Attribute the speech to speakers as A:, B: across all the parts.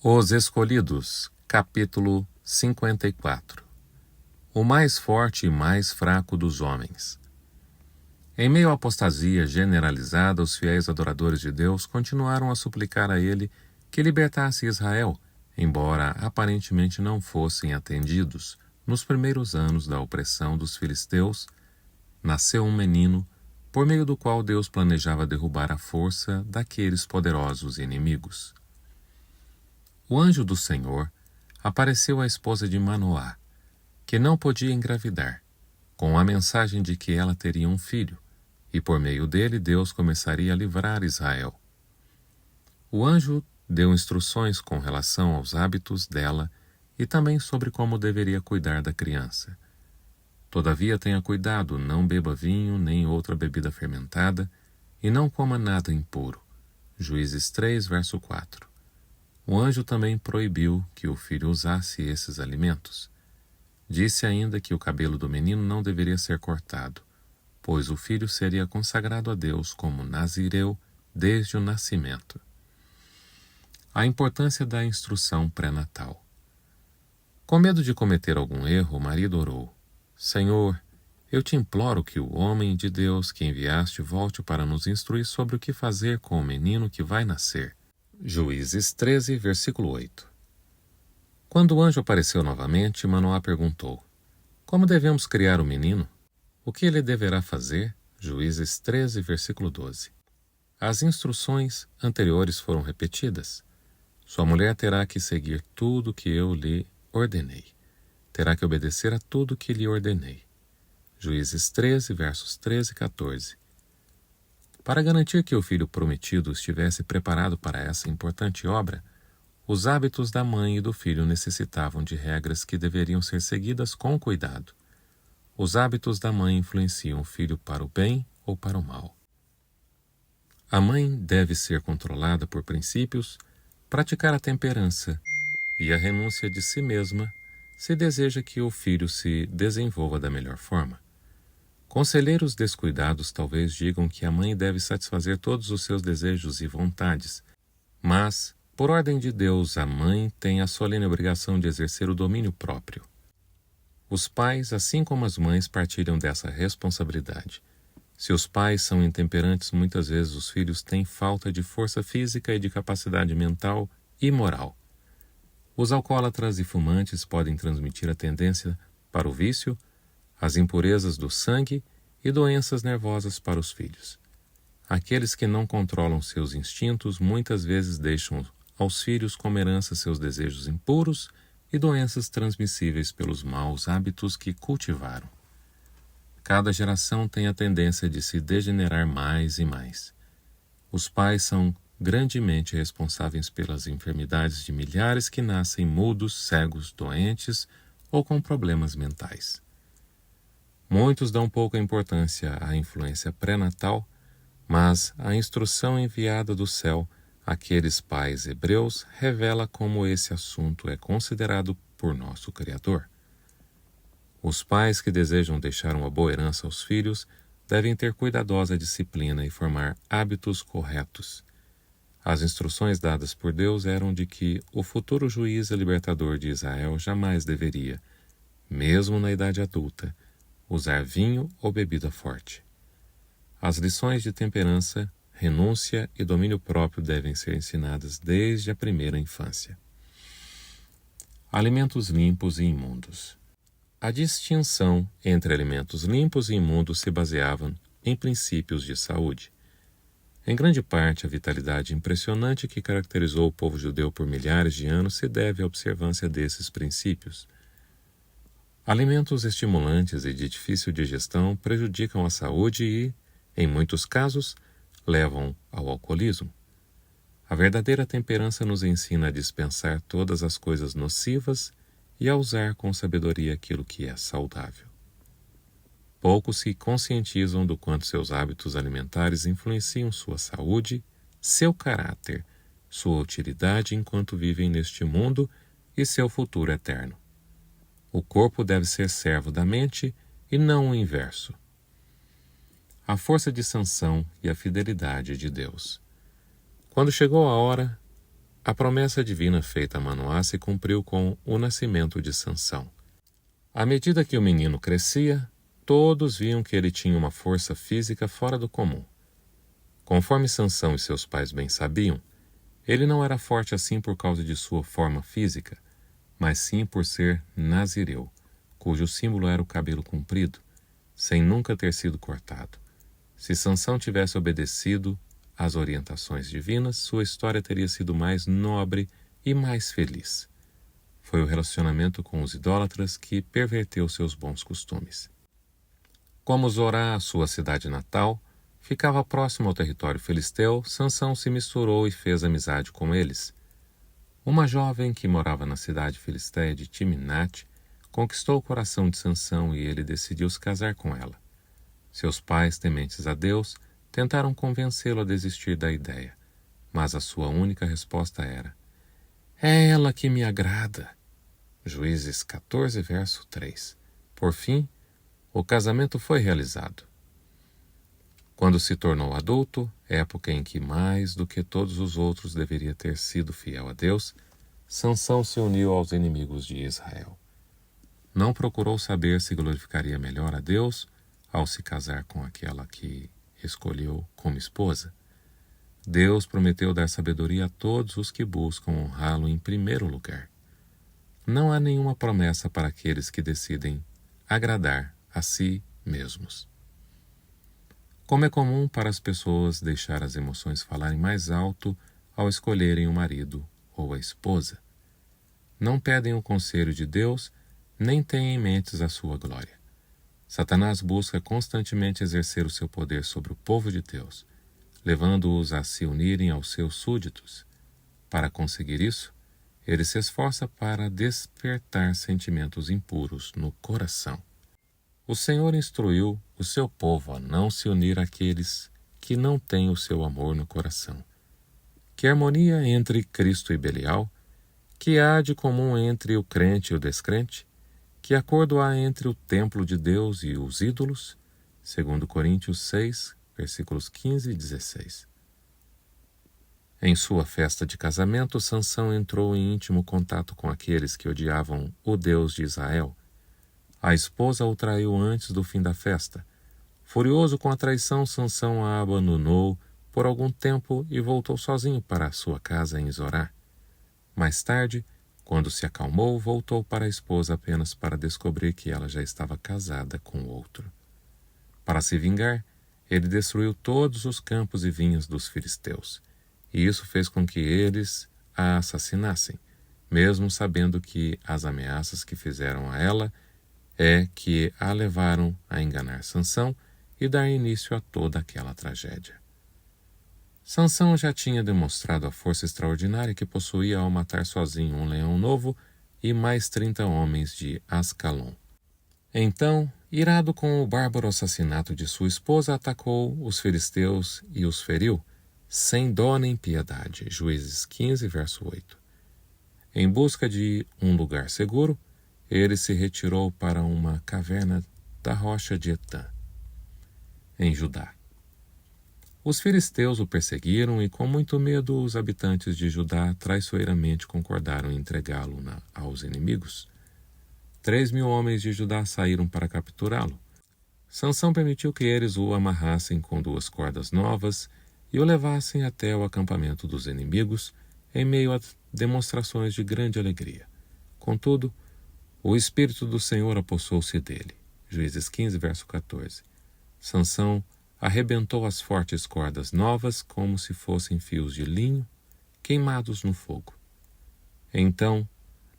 A: Os Escolhidos, capítulo 54. O mais forte e mais fraco dos homens. Em meio à apostasia generalizada, os fiéis adoradores de Deus continuaram a suplicar a ele que libertasse Israel, embora aparentemente não fossem atendidos. Nos primeiros anos da opressão dos filisteus, nasceu um menino, por meio do qual Deus planejava derrubar a força daqueles poderosos inimigos. O anjo do Senhor apareceu à esposa de Manoá, que não podia engravidar, com a mensagem de que ela teria um filho, e por meio dele Deus começaria a livrar Israel. O anjo deu instruções com relação aos hábitos dela e também sobre como deveria cuidar da criança. Todavia tenha cuidado, não beba vinho nem outra bebida fermentada, e não coma nada impuro. Juízes 3, verso 4. O anjo também proibiu que o filho usasse esses alimentos. Disse ainda que o cabelo do menino não deveria ser cortado, pois o filho seria consagrado a Deus como nazireu desde o nascimento. A importância da instrução pré-natal. Com medo de cometer algum erro, o marido orou: Senhor, eu te imploro que o homem de Deus que enviaste volte para nos instruir sobre o que fazer com o menino que vai nascer. Juízes 13, versículo 8. Quando o anjo apareceu novamente, Manoá perguntou: Como devemos criar o menino? O que ele deverá fazer? Juízes 13, versículo 12. As instruções anteriores foram repetidas. Sua mulher terá que seguir tudo que eu lhe ordenei. Terá que obedecer a tudo que lhe ordenei. Juízes 13, versos 13 e 14. Para garantir que o filho prometido estivesse preparado para essa importante obra, os hábitos da mãe e do filho necessitavam de regras que deveriam ser seguidas com cuidado. Os hábitos da mãe influenciam o filho para o bem ou para o mal. A mãe deve ser controlada por princípios, praticar a temperança e a renúncia de si mesma se deseja que o filho se desenvolva da melhor forma. Conselheiros descuidados talvez digam que a mãe deve satisfazer todos os seus desejos e vontades, mas, por ordem de Deus, a mãe tem a solene obrigação de exercer o domínio próprio. Os pais, assim como as mães, partilham dessa responsabilidade. Se os pais são intemperantes, muitas vezes os filhos têm falta de força física e de capacidade mental e moral. Os alcoólatras e fumantes podem transmitir a tendência para o vício, as impurezas do sangue e doenças nervosas para os filhos. Aqueles que não controlam seus instintos muitas vezes deixam aos filhos como herança seus desejos impuros e doenças transmissíveis pelos maus hábitos que cultivaram. Cada geração tem a tendência de se degenerar mais e mais. Os pais são grandemente responsáveis pelas enfermidades de milhares que nascem mudos, cegos, doentes ou com problemas mentais. Muitos dão pouca importância à influência pré-natal, mas a instrução enviada do céu àqueles pais hebreus revela como esse assunto é considerado por nosso Criador. Os pais que desejam deixar uma boa herança aos filhos devem ter cuidadosa disciplina e formar hábitos corretos. As instruções dadas por Deus eram de que o futuro juiz e libertador de Israel jamais deveria, mesmo na idade adulta, usar vinho ou bebida forte. As lições de temperança, renúncia e domínio próprio devem ser ensinadas desde a primeira infância. Alimentos limpos e imundos. A distinção entre alimentos limpos e imundos se baseava em princípios de saúde. Em grande parte, a vitalidade impressionante que caracterizou o povo judeu por milhares de anos se deve à observância desses princípios. Alimentos estimulantes e de difícil digestão prejudicam a saúde e, em muitos casos, levam ao alcoolismo. A verdadeira temperança nos ensina a dispensar todas as coisas nocivas e a usar com sabedoria aquilo que é saudável. Poucos se conscientizam do quanto seus hábitos alimentares influenciam sua saúde, seu caráter, sua utilidade enquanto vivem neste mundo e seu futuro eterno. O corpo deve ser servo da mente e não o inverso. A força de sanção e a fidelidade de Deus. Quando chegou a hora, A promessa divina feita a Manoá se cumpriu com o nascimento de Sansão. À medida que o menino crescia, todos viam que ele tinha uma força física fora do comum. Conforme Sansão e seus pais bem sabiam, ele não era forte assim por causa de sua forma física, mas sim por ser nazireu, cujo símbolo era o cabelo comprido, sem nunca ter sido cortado. Se Sansão tivesse obedecido às orientações divinas, sua história teria sido mais nobre e mais feliz. Foi o relacionamento com os idólatras que perverteu seus bons costumes. Como Zorá, sua cidade natal, ficava próximo ao território filisteu, Sansão se misturou e fez amizade com eles. Uma jovem que morava na cidade filisteia de Timnate conquistou o coração de Sansão e ele decidiu se casar com ela. Seus pais, tementes a Deus, tentaram convencê-lo a desistir da ideia, mas a sua única resposta era: "É ela que me agrada." Juízes 14, verso 3. Por fim, o casamento foi realizado. Quando se tornou adulto, época em que mais do que todos os outros deveria ter sido fiel a Deus, Sansão se uniu aos inimigos de Israel. Não procurou saber se glorificaria melhor a Deus ao se casar com aquela que escolheu como esposa. Deus prometeu dar sabedoria a todos os que buscam honrá-lo em primeiro lugar. Não há nenhuma promessa para aqueles que decidem agradar a si mesmos. Como é comum para as pessoas deixar as emoções falarem mais alto ao escolherem o marido ou a esposa. Não pedem o conselho de Deus, nem têm em mente a sua glória. Satanás busca constantemente exercer o seu poder sobre o povo de Deus, levando-os a se unirem aos seus súditos. Para conseguir isso, ele se esforça para despertar sentimentos impuros no coração. O Senhor instruiu o seu povo a não se unir àqueles que não têm o seu amor no coração. Que harmonia entre Cristo e Belial? Que há de comum entre o crente e o descrente? Que acordo há entre o templo de Deus e os ídolos? 2 Coríntios 6, versículos 15 e 16. Em sua festa de casamento, Sansão entrou em íntimo contato com aqueles que odiavam o Deus de Israel. A esposa o traiu antes do fim da festa. Furioso com a traição, Sansão a abandonou por algum tempo e voltou sozinho para a sua casa em Zorá. Mais tarde, quando se acalmou, voltou para a esposa apenas para descobrir que ela já estava casada com outro. Para se vingar, ele destruiu todos os campos e vinhas dos filisteus, e isso fez com que eles a assassinassem, mesmo sabendo que as ameaças que fizeram a ela que a levaram a enganar Sansão e dar início a toda aquela tragédia. Sansão já tinha demonstrado a força extraordinária que possuía ao matar sozinho um leão novo e mais 30 homens de Ascalon. Então, irado com o bárbaro assassinato de sua esposa, atacou os filisteus e os feriu, sem dó nem piedade. Juízes 15, verso 8. Em busca de um lugar seguro, ele se retirou para uma caverna da rocha de Etã, em Judá. Os filisteus o perseguiram e, com muito medo, os habitantes de Judá traiçoeiramente concordaram em entregá-lo aos inimigos. 3.000 homens de Judá saíram para capturá-lo. Sansão permitiu que eles o amarrassem com 2 cordas novas e o levassem até o acampamento dos inimigos, em meio a demonstrações de grande alegria. Contudo, o Espírito do Senhor apossou-se dele. Juízes 15, verso 14. Sansão arrebentou as fortes cordas novas como se fossem fios de linho queimados no fogo. Então,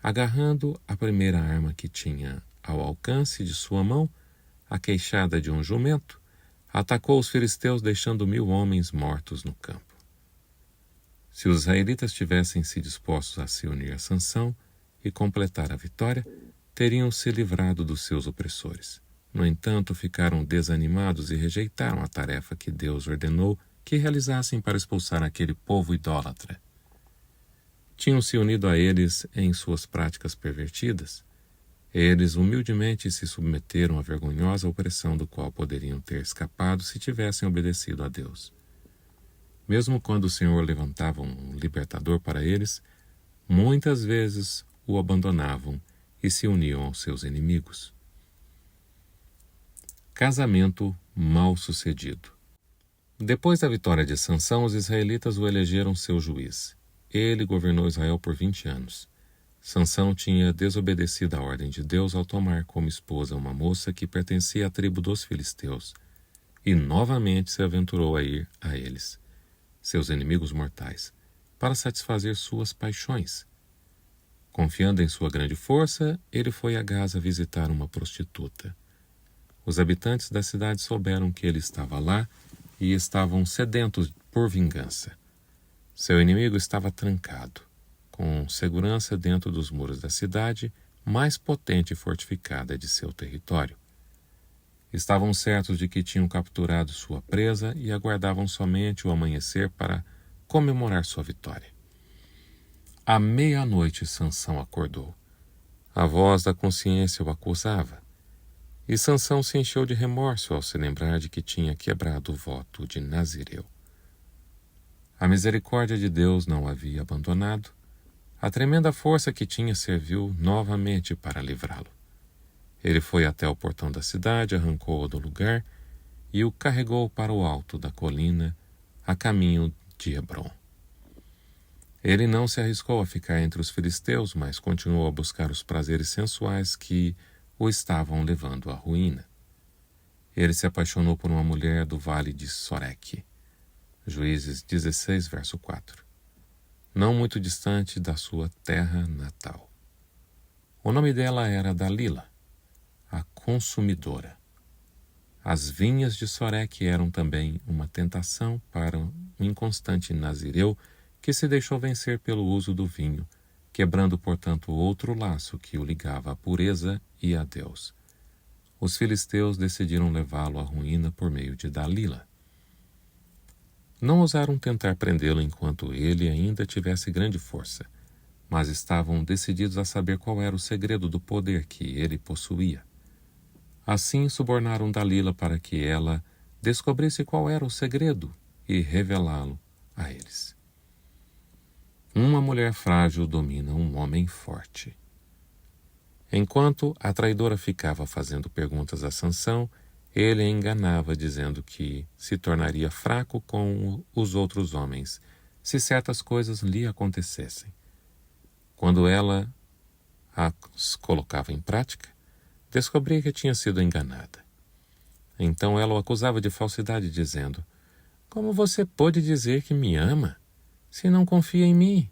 A: agarrando a primeira arma que tinha ao alcance de sua mão, a queixada de um jumento, atacou os filisteus, deixando 1.000 homens mortos no campo. Se os israelitas tivessem se dispostos a se unir a Sansão e completar a vitória, teriam se livrado dos seus opressores. No entanto, ficaram desanimados e rejeitaram a tarefa que Deus ordenou que realizassem para expulsar aquele povo idólatra. Tinham se unido a eles em suas práticas pervertidas. Eles humildemente se submeteram à vergonhosa opressão do qual poderiam ter escapado se tivessem obedecido a Deus. Mesmo quando o Senhor levantava um libertador para eles, muitas vezes o abandonavam e se uniam aos seus inimigos. Casamento mal sucedido. Depois da vitória de Sansão, os israelitas o elegeram seu juiz. Ele governou Israel por 20 anos. Sansão tinha desobedecido à ordem de Deus ao tomar como esposa uma moça que pertencia à tribo dos filisteus, e novamente se aventurou a ir a eles, seus inimigos mortais, para satisfazer suas paixões. Confiando em sua grande força, ele foi a Gaza visitar uma prostituta. Os habitantes da cidade souberam que ele estava lá e estavam sedentos por vingança. Seu inimigo estava trancado, com segurança dentro dos muros da cidade mais potente e fortificada de seu território. Estavam certos de que tinham capturado sua presa e aguardavam somente o amanhecer para comemorar sua vitória. À meia-noite, Sansão acordou. A voz da consciência o acusava. E Sansão se encheu de remorso ao se lembrar de que tinha quebrado o voto de Nazireu. A misericórdia de Deus não o havia abandonado. A tremenda força que tinha serviu novamente para livrá-lo. Ele foi até o portão da cidade, arrancou-o do lugar e o carregou para o alto da colina, a caminho de Hebrom. Ele não se arriscou a ficar entre os filisteus, mas continuou a buscar os prazeres sensuais que o estavam levando à ruína. Ele se apaixonou por uma mulher do vale de Soreque. Juízes 16, verso 4. Não muito distante da sua terra natal. O nome dela era Dalila, a consumidora. As vinhas de Soreque eram também uma tentação para um inconstante nazireu que se deixou vencer pelo uso do vinho, quebrando, portanto, outro laço que o ligava à pureza e a Deus. Os filisteus decidiram levá-lo à ruína por meio de Dalila. Não ousaram tentar prendê-lo enquanto ele ainda tivesse grande força, mas estavam decididos a saber qual era o segredo do poder que ele possuía. Assim, subornaram Dalila para que ela descobrisse qual era o segredo e revelá-lo a eles. Uma mulher frágil domina um homem forte. Enquanto a traidora ficava fazendo perguntas a Sansão, ele a enganava dizendo que se tornaria fraco com os outros homens se certas coisas lhe acontecessem. Quando ela as colocava em prática, descobria que tinha sido enganada. Então ela o acusava de falsidade, dizendo: "Como você pode dizer que me ama, se não confia em mim?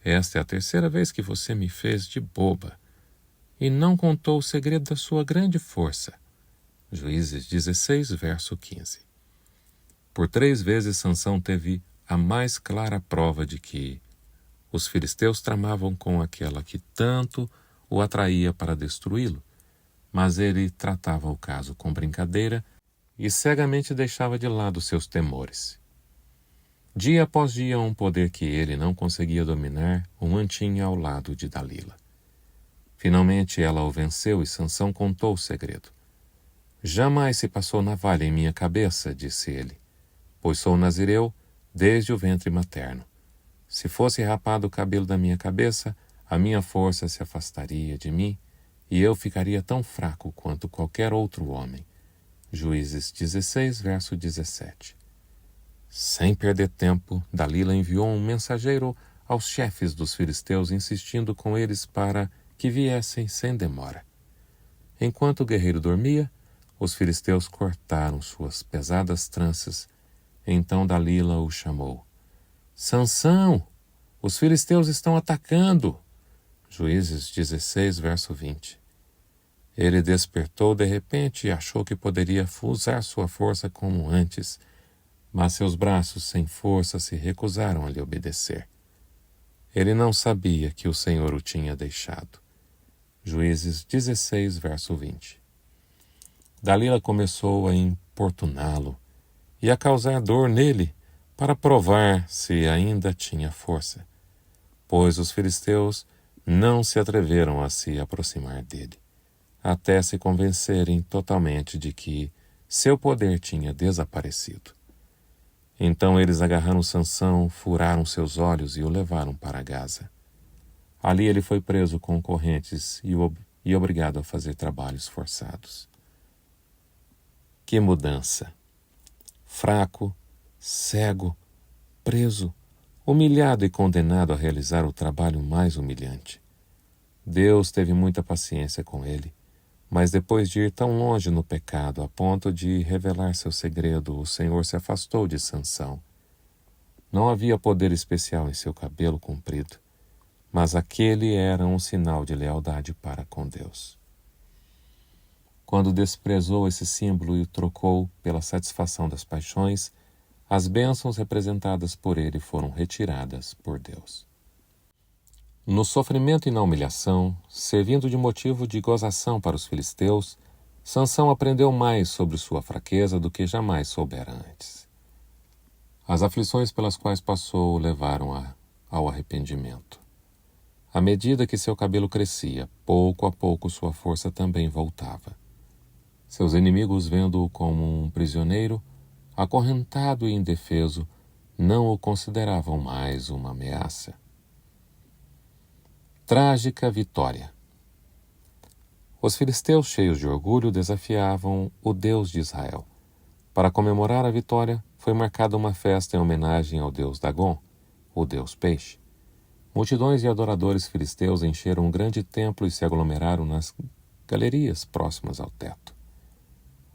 A: Esta é a terceira vez que você me fez de boba e não contou o segredo da sua grande força." Juízes 16, verso 15. Por 3 vezes Sansão teve a mais clara prova de que os filisteus tramavam com aquela que tanto o atraía para destruí-lo, mas ele tratava o caso com brincadeira e cegamente deixava de lado seus temores. Dia após dia, um poder que ele não conseguia dominar o mantinha ao lado de Dalila. Finalmente ela o venceu e Sansão contou o segredo. "Jamais se passou navalha em minha cabeça", disse ele, "pois sou nazireu desde o ventre materno. Se fosse rapado o cabelo da minha cabeça, a minha força se afastaria de mim e eu ficaria tão fraco quanto qualquer outro homem." Juízes 16, verso 17. Sem perder tempo, Dalila enviou um mensageiro aos chefes dos filisteus, insistindo com eles para que viessem sem demora. Enquanto o guerreiro dormia, os filisteus cortaram suas pesadas tranças. Então Dalila o chamou. "Sansão, os filisteus estão atacando." Juízes 16, verso 20. Ele despertou de repente e achou que poderia usar sua força como antes, mas seus braços sem força se recusaram a lhe obedecer. Ele não sabia que o Senhor o tinha deixado. Juízes 16, verso 20. Dalila começou a importuná-lo e a causar dor nele para provar se ainda tinha força, pois os filisteus não se atreveram a se aproximar dele, até se convencerem totalmente de que seu poder tinha desaparecido. Então eles agarraram Sansão, furaram seus olhos e o levaram para Gaza. Ali ele foi preso com correntes e obrigado a fazer trabalhos forçados. Que mudança! Fraco, cego, preso, humilhado e condenado a realizar o trabalho mais humilhante. Deus teve muita paciência com ele, mas depois de ir tão longe no pecado a ponto de revelar seu segredo, o Senhor se afastou de Sansão. Não havia poder especial em seu cabelo comprido, mas aquele era um sinal de lealdade para com Deus. Quando desprezou esse símbolo e o trocou pela satisfação das paixões, as bênçãos representadas por ele foram retiradas por Deus. No sofrimento e na humilhação, servindo de motivo de gozação para os filisteus, Sansão aprendeu mais sobre sua fraqueza do que jamais soubera antes. As aflições pelas quais passou o levaram ao arrependimento. À medida que seu cabelo crescia, pouco a pouco sua força também voltava. Seus inimigos, vendo-o como um prisioneiro, acorrentado e indefeso, não o consideravam mais uma ameaça. Trágica vitória. Os filisteus, cheios de orgulho, desafiavam o Deus de Israel. Para comemorar a vitória, foi marcada uma festa em homenagem ao deus Dagom, o deus peixe. Multidões de adoradores filisteus encheram um grande templo e se aglomeraram nas galerias próximas ao teto.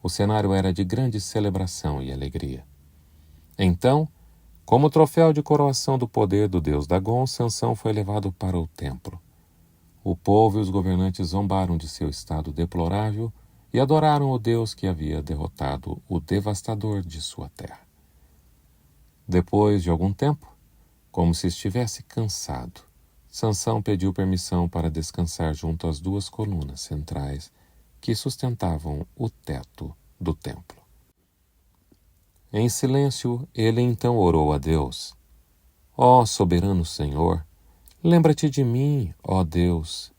A: O cenário era de grande celebração e alegria. Então, como troféu de coroação do poder do deus Dagom, Sansão foi levado para o templo. O povo e os governantes zombaram de seu estado deplorável e adoraram o Deus que havia derrotado o devastador de sua terra. Depois de algum tempo, como se estivesse cansado, Sansão pediu permissão para descansar junto às duas colunas centrais que sustentavam o teto do templo. Em silêncio, ele então orou a Deus: Ó soberano Senhor, lembra-te de mim, ó Deus.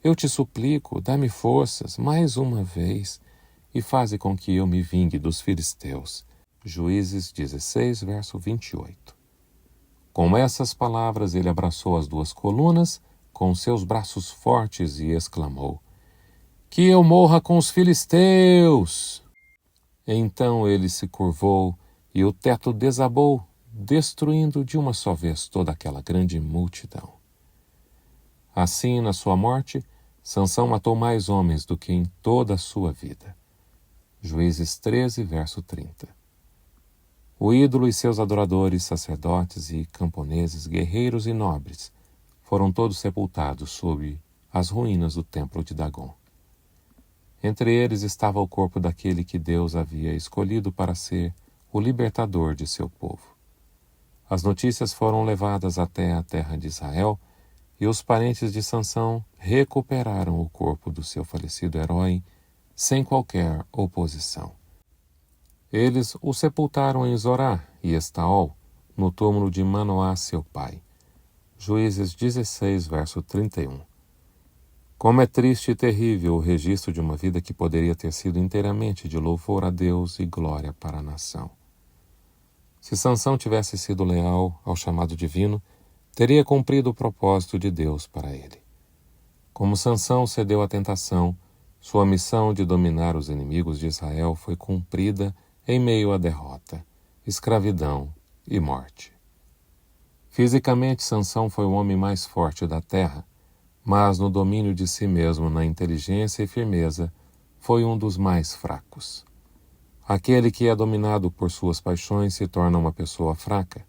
A: Eu te suplico, dá-me forças mais uma vez e faze com que eu me vingue dos filisteus. Juízes 16, verso 28. Com essas palavras ele abraçou as duas colunas com seus braços fortes e exclamou: Que eu morra com os filisteus! Então ele se curvou e o teto desabou, destruindo de uma só vez toda aquela grande multidão. Assim, na sua morte, Sansão matou mais homens do que em toda a sua vida. Juízes 13, verso 30. O ídolo e seus adoradores, sacerdotes e camponeses, guerreiros e nobres, foram todos sepultados sob as ruínas do templo de Dagom. Entre eles estava o corpo daquele que Deus havia escolhido para ser o libertador de seu povo. As notícias foram levadas até a terra de Israel e os parentes de Sansão recuperaram o corpo do seu falecido herói sem qualquer oposição. Eles o sepultaram em Zorá e Estaol, no túmulo de Manoá, seu pai. Juízes 16, verso 31. Como é triste e terrível o registro de uma vida que poderia ter sido inteiramente de louvor a Deus e glória para a nação. Se Sansão tivesse sido leal ao chamado divino, teria cumprido o propósito de Deus para ele. Como Sansão cedeu à tentação, sua missão de dominar os inimigos de Israel foi cumprida em meio à derrota, escravidão e morte. Fisicamente, Sansão foi o homem mais forte da terra, mas no domínio de si mesmo, na inteligência e firmeza, foi um dos mais fracos. Aquele que é dominado por suas paixões se torna uma pessoa fraca.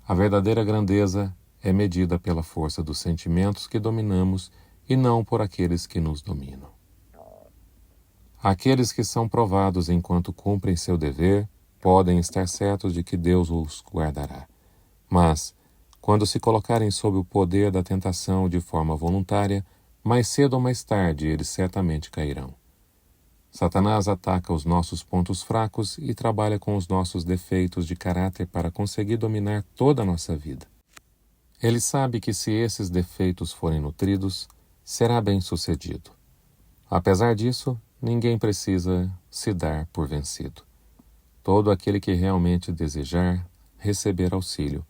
A: A verdadeira grandeza é medida pela força dos sentimentos que dominamos e não por aqueles que nos dominam. Aqueles que são provados enquanto cumprem seu dever podem estar certos de que Deus os guardará. Mas, quando se colocarem sob o poder da tentação de forma voluntária, mais cedo ou mais tarde eles certamente cairão. Satanás ataca os nossos pontos fracos e trabalha com os nossos defeitos de caráter para conseguir dominar toda a nossa vida. Ele sabe que se esses defeitos forem nutridos, será bem-sucedido. Apesar disso, ninguém precisa se dar por vencido. Todo aquele que realmente desejar receber auxílio,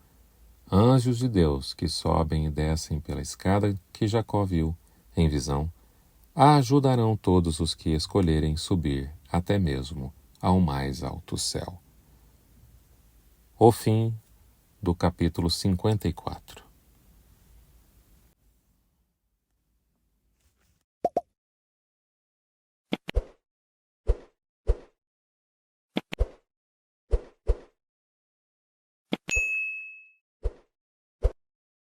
A: anjos de Deus que sobem e descem pela escada que Jacó viu em visão, ajudarão todos os que escolherem subir até mesmo ao mais alto céu. O fim do capítulo 54.